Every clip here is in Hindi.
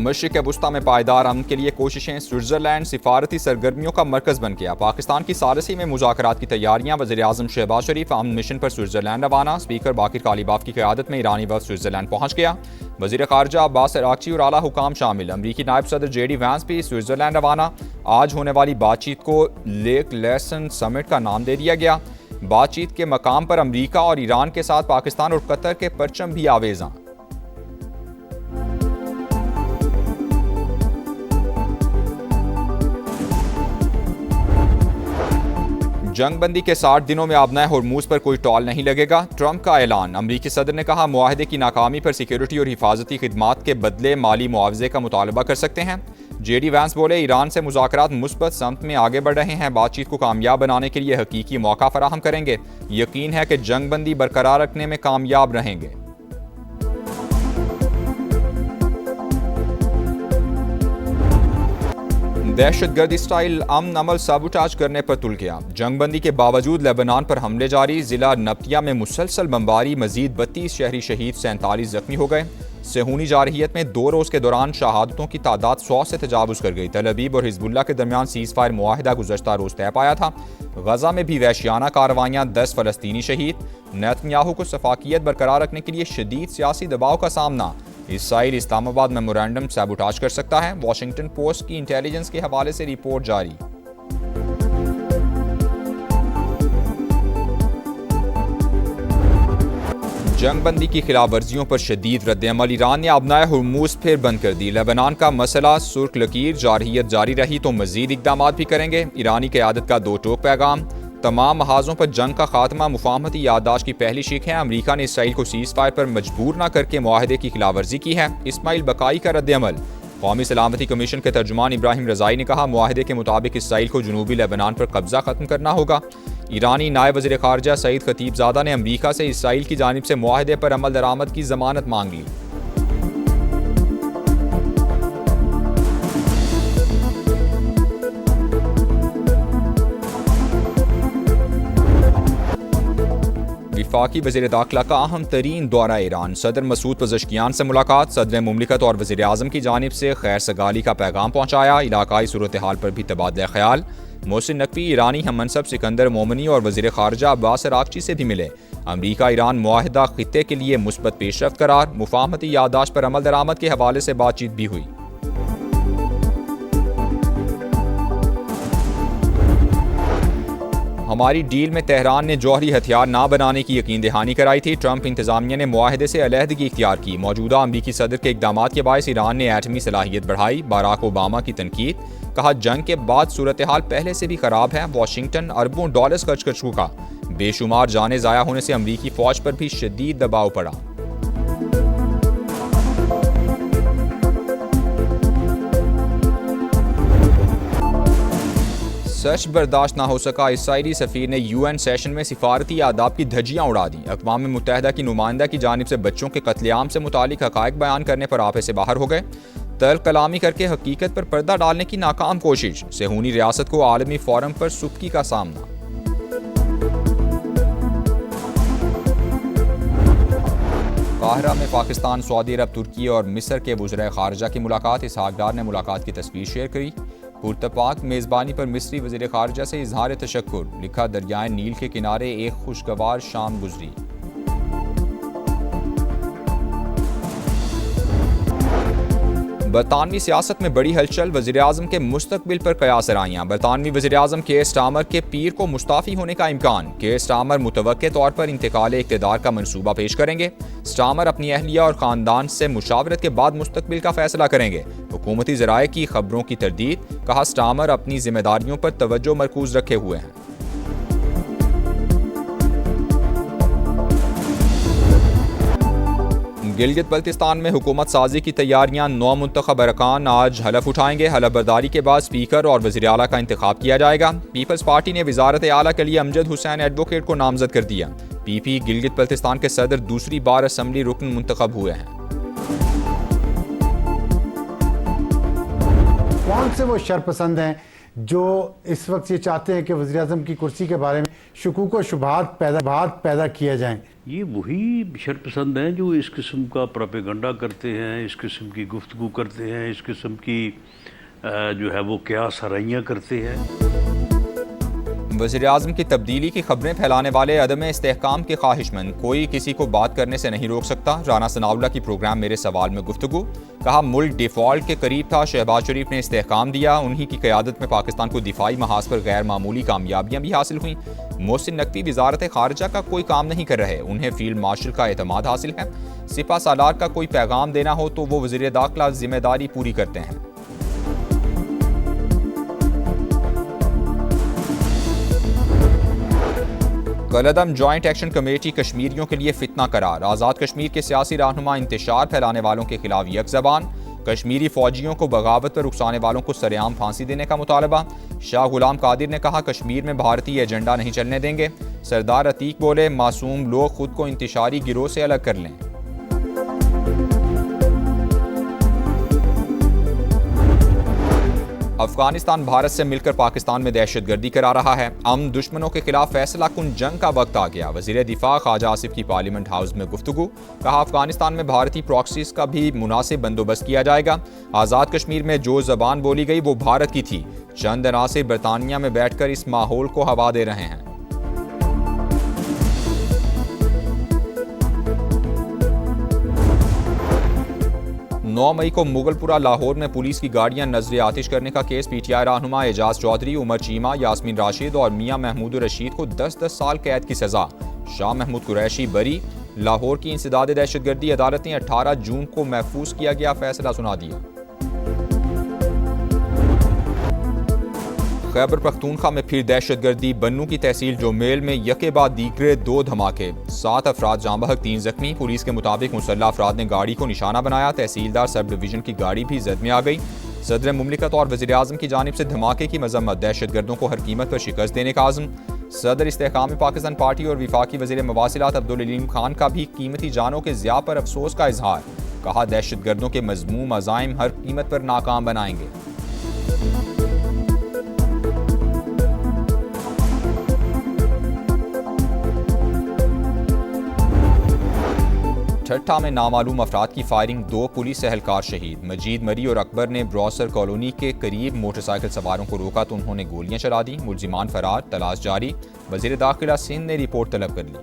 मशरिक़ वुस्ता में पायदार अमन के लिए कोशिशें, स्विट्ज़रलैंड सिफारती सरगर्मियों का मरकज़ बन गया। पाकिस्तान की सालसी में मुज़ाकरात की तैयारियां, वज़ीर-ए-आज़म शहबाज शरीफ अमन मिशन पर स्विट्ज़रलैंड रवाना। स्पीकर बाकिर कालीबाफ की क़यादत में ईरानी वफ़द स्विट्ज़रलैंड पहुँच गया। वज़ीर ख़ारजा अब्बास अराग़ची और आला हुकाम शामिल। अमरीकी नायब सदर JD वैंस भी स्विट्ज़रलैंड रवाना। आज होने वाली बातचीत को लेक लेसन समिट का नाम दे दिया गया। बातचीत के मकाम पर अमरीका और ईरान के साथ पाकिस्तान और कतर के परचम भी आवेज़ां। जंगबंदी के 60 दिनों में आबनाए होर्मुज पर कोई टॉल नहीं लगेगा, ट्रंप का ऐलान। अमरीकी सदर ने कहा, मुआहदे की नाकामी पर सिक्योरिटी और हिफाजती खिदमात के बदले माली मुआवजे का मुतालबा कर सकते हैं। JD वैंस बोले, ईरान से मुज़ाकरात मुस्बत समत में आगे बढ़ रहे हैं। बातचीत को कामयाब बनाने के लिए हकीकी मौका फराहम करेंगे। यकीन है कि जंगबंदी बरकरार रखने में कामयाब रहेंगे। दहशतगर्दी स्टाइल अमन अमल साबुटाज करने पर तुल गया। जंगबंदी के बावजूद लेबनान पर हमले जारी। जिला नब्तिया में मुसलसल बमबारी, मजीद 32 शहरी शहीद, 47 जख्मी हो गए। सेहूनी जारहियत में 2 रोज़ के दौरान शहादतों की तादाद 100 से तजावुज़ कर गई। तल अवीव और हिजबुल्लाह के दरमियान सीज़ फायर मुआहिदा गुज़श्ता रोज़ तय पाया था। गजा में भी वहशियाना कार्रवाइयाँ, 10 फ़लस्तीनी शहीद। नेतन्याहू को सफाकियत बरकरार रखने के लिए शदीद सियासी दबाव का सामना। इसराइल इस्लामाबाद मेमोरेंडम सैबोटाज कर सकता है। वॉशिंगटन पोस्ट की इंटेलिजेंस के हवाले से रिपोर्ट जारी। जंगबंदी की खिलाफ वर्जियों पर शदीद रद्द-ए-अमल। ईरान ने आबनाए हुर्मुज फिर बंद कर दी। लेबनान का मसला सुर्ख लकीर, जारहियत जारी रही तो मजीद इकदाम भी करेंगे। ईरानी क़यादत का 2 टोक पैगाम। तमाम महाजों पर जंग का खात्मा मुफाहमती याददाश्त की पहली शीख है। अमरीका ने इसराइल को सीज़ फायर पर मजबूर न करके मुआहदे की खिलाफ वर्जी की है। इस्माइल बकाई का रद्द-ए-अमल। कौमी सलामती कमीशन के तर्जुमान इब्राहिम रज़ाई ने कहा, मुआहदे के मुताबिक इसराइल को जनूबी लेबनान पर कब्जा खत्म करना होगा। ईरानी नायब वज़ीर ख़ारजा सईद खतीबज़ादा ने अमरीका से इसराइल की जानिब से मुआहदे पर अमल दरामद की ज़मानत मांग ली। वफाकी वज़ीर दाखिला का अहम तरीन दौरा ईरान। सदर मसूद पज़ेश्कियान से मुलाकात। सदर मुमलिकत और वज़ीर आज़म की जानिब से खैर सगाली का पैगाम पहुँचाया। इलाकाई सूरत हाल पर भी तबादला ख्याल। मोहसिन नकवी ईरानी हम मनसब सिकंदर मोमनी और वज़ीर ख़ारजा अब्बास अराग़ची से भी मिले। अमरीका ईरान मुआहिदा खित्ते के लिए मुस्बत पेशरफ्त करार। मुफाहमती याददाश्त पर अमल दरामद के हवाले से बातचीत भी हुई। हमारी डील में तेहरान ने जौहरी हथियार ना बनाने की यकीन दहानी कराई थी। ट्रंप इंतजामिया ने मुआहदे से अलहदगी इख्तियार की। मौजूदा अमरीकी सदर के इकदामात के बायस ईरान ने एटमी सलाहियत बढ़ाई। बाराक ओबामा की तनकीद। कहा, जंग के बाद सूरत हाल पहले से भी खराब है। वाशिंगटन अरबों डॉलर्स खर्च कर चुका। बेशुमार जाने ज़ाया होने से अमरीकी फौज पर भी शदीद दबाव पड़ा। सच बर्दाश्त ना हो सका। इसराइली सफ़ीर ने UN सेशन में सिफारती आदाब की धज्जियाँ उड़ा दी। अक़वाम मुत्तहिदा की नुमाइंदा की जानिब से बच्चों के कत्लेआम से मुतालिक हक़ाइक़ बयान करने पर आपे से बाहर हो गए। तल्ख़ कलामी करके हकीकत पर पर्दा डालने की नाकाम कोशिश। सेहूनी रियासत को आलमी फोरम पर सुबकी का सामना। काहिरा में पाकिस्तान, सऊदी अरब, तुर्की और मिस्र के वज़ीर ख़ारजा की मुलाकात। इसहाक़ डार ने मुलाकात की तस्वीर शेयर करी। पुरतपाक मेज़बानी पर मिस्री वज़ीर ख़ारजा से इज़हार तशक्कुर। लिखा, दरियाए नील के किनारे एक खुशगवार शाम गुजरी। बरतानवी सियासत में बड़ी हलचल। वज़ीर आज़म के मुस्तकबिल पर कयास राइयाँ। बरतानवी वज़ीर आज़म केयर स्टार्मर के पीर को मुस्ताफ़ी होने का इम्कान। केयर स्टार्मर मुतवक्के तौर पर इंतकाल इक़्तिदार का मनसूबा पेश करेंगे। स्टार्मर अपनी अहलिया और ख़ानदान से मुशावरत के बाद मुस्तकबिल का फैसला करेंगे। हुकूमती ज़राए की खबरों की तरदीद। कहा, स्टार्मर अपनी जिम्मेदारियों पर तवज्जो मरकूज़ रखे हुए हैं। गिलगित बल्तिस्तान में हुकूमत साजी की तैयारियां। 9 मुंतखब अरकान आज हलफ उठाएंगे। हलफ बर्दारी के बाद स्पीकर और वज़ीर आला का इंतखाब किया जाएगा। पीपल्स पार्टी ने वज़ारत आला के लिए अमजद हुसैन एडवोकेट को नामजद कर दिया। PP गिलगित बल्तिस्तान के सदर दूसरी बार असम्बली रुकन मुंतखब हुए हैं। कौन से वो शरपसंद हैं जो इस वक्त ये चाहते हैं कि वज़ीर आज़म की कुर्सी के बारे में शुकूक व शुबहात पैदा किए जाएं? ये वही शरपसंद हैं जो इस किस्म का प्रोपेगंडा करते हैं, इस किस्म की गुफ्तगू करते हैं, इस किस्म की जो है वो क्या सराइयाँ करते हैं। वज़ीर-ए-आज़म की तब्दीली की खबरें फैलाने वाले अदम इस्तेहकाम के ख्वाहिशमंद कोई किसी को बात करने से नहीं रोक सकता। राना सनाउल्लाह की प्रोग्राम मेरे सवाल में गुफ्तगू। कहा मुल्क डिफ़ॉल्ट के करीब था, शहबाज शरीफ ने इस्तेहकाम दिया। उन्हीं की क़यादत में पाकिस्तान को दिफाई महाज पर गैर मामूली कामयाबियाँ भी हासिल हुई। मोहसिन नकवी वज़ारत ख़ारिजा का कोई काम नहीं कर रहे, उन्हें फील्ड मार्शल का एतमाद हासिल है। सिपा सालार का कोई पैगाम देना हो तो वो वज़ीर दाखिला जिम्मेदारी पूरी करते हैं। कलअदम जॉइंट एक्शन कमेटी कश्मीरियों के लिए फितना करार। आज़ाद कश्मीर के सियासी रहनुमा इंतशार फैलाने वालों के खिलाफ यकज़बान। कश्मीरी फौजियों को बगावत पर उकसाने वालों को सरेआम फांसी देने का मुतालबा। शाह गुलाम कादिर ने कहा कश्मीर में भारतीय एजेंडा नहीं चलने देंगे। सरदार अतीक बोले मासूम लोग खुद को इंतशारी गिरोह से अलग कर लें। अफगानिस्तान भारत से मिलकर पाकिस्तान में दहशतगर्दी करा रहा है। अमन दुश्मनों के खिलाफ फैसला कुन जंग का वक्त आ गया। वज़ीर दिफा ख्वाजा आसिफ की पार्लियामेंट हाउस में गुफ्तगू। कहा अफगानिस्तान में भारतीय प्रॉक्सीज का भी मुनासिब बंदोबस्त किया जाएगा। आज़ाद कश्मीर में जो ज़बान बोली गई वो भारत की थी। चंद अनासिर बरतानिया में बैठकर इस माहौल को हवा दे रहे हैं। नौ मई को मुगलपुरा लाहौर में पुलिस की गाड़ियां नजर आतिश करने का केस। पीटीआई रहनुमा एजाज चौधरी, उमर चीमा, यास्मीन राशिद और मियां महमूद रशीद को 10-10 साल कैद की सजा। शाह महमूद कुरैशी बरी। लाहौर की इंसदाद दहशतगर्दी अदालत ने 18 जून को महफूज किया गया फैसला सुना दिया। खैबर पख्तूनख्वा में फिर दहशतगर्दी। बन्नू की तहसील जोमेल में यके बाद दीगरे 2 धमाके। 7 अफराद जाँ बहक, 3 जख्मी। पुलिस के मुताबिक मुसल्लह अफराद ने गाड़ी को निशाना बनाया। तहसीलदार सब डिवीजन की गाड़ी भी जद में आ गई। सदर मुमलिकत और वज़ीर-ए-आज़म की जानिब से धमाके की मजम्मत। दहशतगर्दों को हर कीमत पर शिकस्त देने का आज़म। सदर इस्तेहकाम पाकिस्तान पार्टी और विफाकी वज़ीर मवासिलात अब्दुल अलीम खान का भी कीमती जानों के ज़िया पर अफसोस का इजहार। कहा दहशतगर्दों के मज़मूम अज़ाइम हर कीमत पर नाकाम बनाएंगे। ठट्ठा में नामालूम अफराद की फायरिंग, 2 पुलिस एहलकार शहीद। मजीद मरी और अकबर ने ब्रॉसर कॉलोनी के करीब मोटरसाइकिल सवारों को रोका तो उन्होंने गोलियां चला दी। मुलजिमान फरार, तलाश जारी। वजीर दाखिला सिंध ने रिपोर्ट तलब कर ली।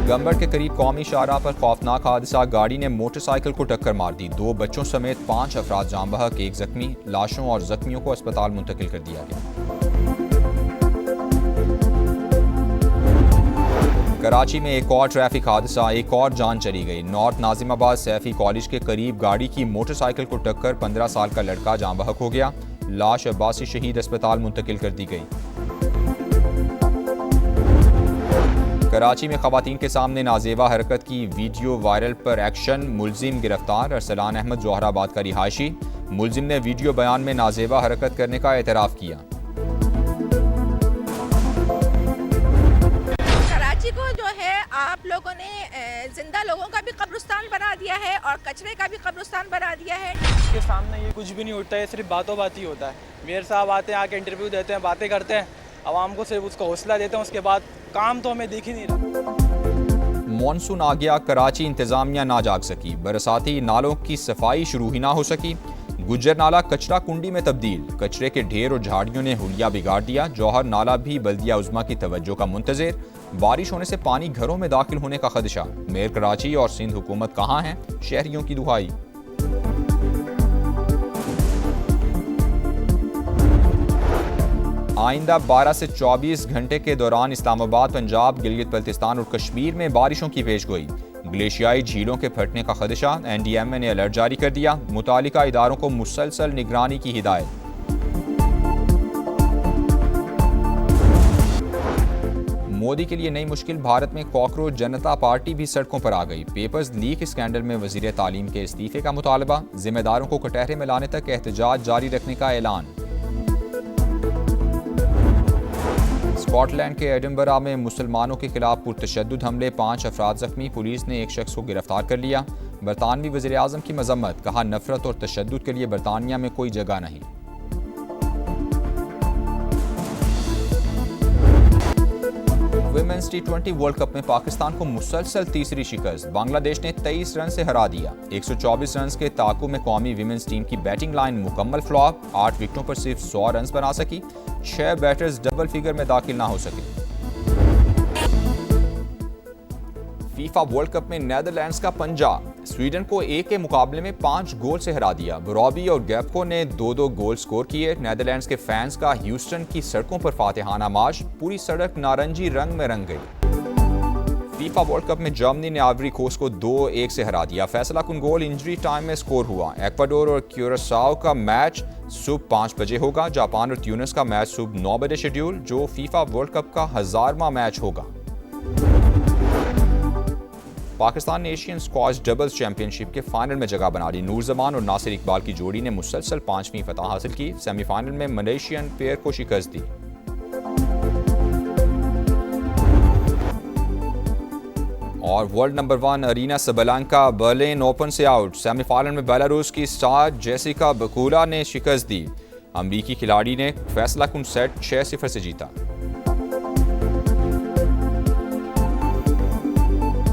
गंबड़ के करीब कौमी शाहराह पर खौफनाक हादसा। गाड़ी ने मोटरसाइकिल को टक्कर मार दी। 2 बच्चों समेत 5 अफराद जाँ बहक, 1 जख्मी। लाशों और जख्मियों को अस्पताल मुंतकिल कर दिया गया। कराची में एक और ट्रैफिक हादसा, एक और जान चली गई। नॉर्थ नाजिमाबाद सैफी कॉलेज के करीब गाड़ी की मोटरसाइकिल को टक्कर 15 साल का लड़का जाँ बहक हो गया। लाश अब्बासी शहीद अस्पताल मुंतकिल कर दी गई। कराची में खवातीन के सामने नाजेबा हरकत की वीडियो वायरल पर एक्शन। मुलजिम गिरफ्तार। अरसलान अहमद जोहराबाद का रिहायशी। मुलजिम ने वीडियो बयान में नाजेबा हरकत करने का एतराफ़ किया। को जो है आप लोगों ने जिंदा लोगों का भी कब्रिस्तान बना दिया है और कचरे का भी कब्रिस्तान बना दिया है। इसके सामने ये कुछ भी नहीं उठता है, सिर्फ बातों बात ही होता है। मेयर साहब आते हैं, आके इंटरव्यू देते हैं, बातें करते हैं, आवाम को सिर्फ उसका हौसला देते हैं, उसके बाद काम तो हमें दिख ही नहीं रहा। मॉनसून आ गया, कराची इंतजामिया ना जाग सकी। बरसाती नालों की सफाई शुरू ही ना हो सकी। गुज्जर नाला कचरा कुंडी में तब्दील। कचरे के ढेर और झाड़ियों ने हुलिया बिगाड़ दिया। जौहर नाला भी बल्दिया उज़्मा की तवज्जो का मुंतज़िर। बारिश होने से पानी घरों में दाखिल होने का खदशा। मेयर कराची और सिंध हुकूमत कहाँ हैं, शहरियों की दुहाई। आइंदा 12 से 24 घंटे के दौरान इस्लामाबाद, पंजाब, गिलगित बल्तिस्तान और कश्मीर में बारिशों की पेशगोई। ग्लेशियाई झीलों के फटने का खदशा। NDMA ने अलर्ट जारी कर दिया। मुतालिका इदारों को मुसलसल निगरानी की हिदायत। मोदी के लिए नई मुश्किल। भारत में कॉकरोच जनता पार्टी भी सड़कों पर आ गई। पेपर्स लीक स्कैंडल में वजीर तालीम के इस्तीफे का मुतालबा। जिम्मेदारों को कटहरे में लाने तक एहतजाज जारी रखने का ऐलान। स्कॉटलैंड के एडिनबरा में मुसलमानों के खिलाफ पुरतशद्दुद हमले, 5 अफराद जख्मी। पुलिस ने एक शख्स को गिरफ्तार कर लिया। बरतानवी वज़ीर आज़म की मजम्मत। कहा नफरत और तशद्दुद के लिए बरतानिया में कोई जगह नहीं। वुमेन्स T20 वर्ल्ड कप में पाकिस्तान को मुसलसल तीसरी शिकस्त। बांग्लादेश ने 23 रन से हरा दिया। 124 रन के ताकू में कौमी विमेंस टीम की बैटिंग लाइन मुकम्मल फ्लॉप। 8 विकेटों पर सिर्फ 100 रन बना सकी। 6 बैटर्स डबल फिगर में दाखिल ना हो सके। फीफा वर्ल्ड कप में नीदरलैंड्स का पंजा स्वीडन को 1 के मुकाबले में 5 गोल से हरा दिया। रॉबी और गैप्को ने 2-2 गोल स्कोर किए। नीदरलैंड्स के फैंस का ह्यूस्टन की सड़कों पर फातिहाना मार्च। पूरी सड़क नारंगी रंग में रंग गई। फीफा वर्ल्ड कप में जर्मनी ने आइवरी कोस्ट को 2-1 से हरा दिया। फैसला कुन गोल इंजरी टाइम में स्कोर हुआ। एक्वाडोर और क्यूरासाओ का मैच सुबह 5 बजे होगा। जापान और ट्यूनिस का मैच सुबह 9 बजे शेड्यूल, जो फीफा वर्ल्ड कप का 1000वां मैच होगा। पाकिस्तान ने एशियन स्क्वाश डबल्स चैंपियनशिप के फाइनल में जगह बना ली। नूर जमान और नासिर इकबाल की जोड़ी ने मुसलसल 5वीं फतह हासिल की। सेमीफाइनल में मलेशियन पेयर को शिकस्त दी। और world number 1 Aryna Sabalenka Berlin open से आउट। सेमीफाइनल में बेलारूस की स्टार जेसिका बकुला ने शिकस्त दी। अमरीकी खिलाड़ी ने फैसला कुन सेट 6-0 से जीता।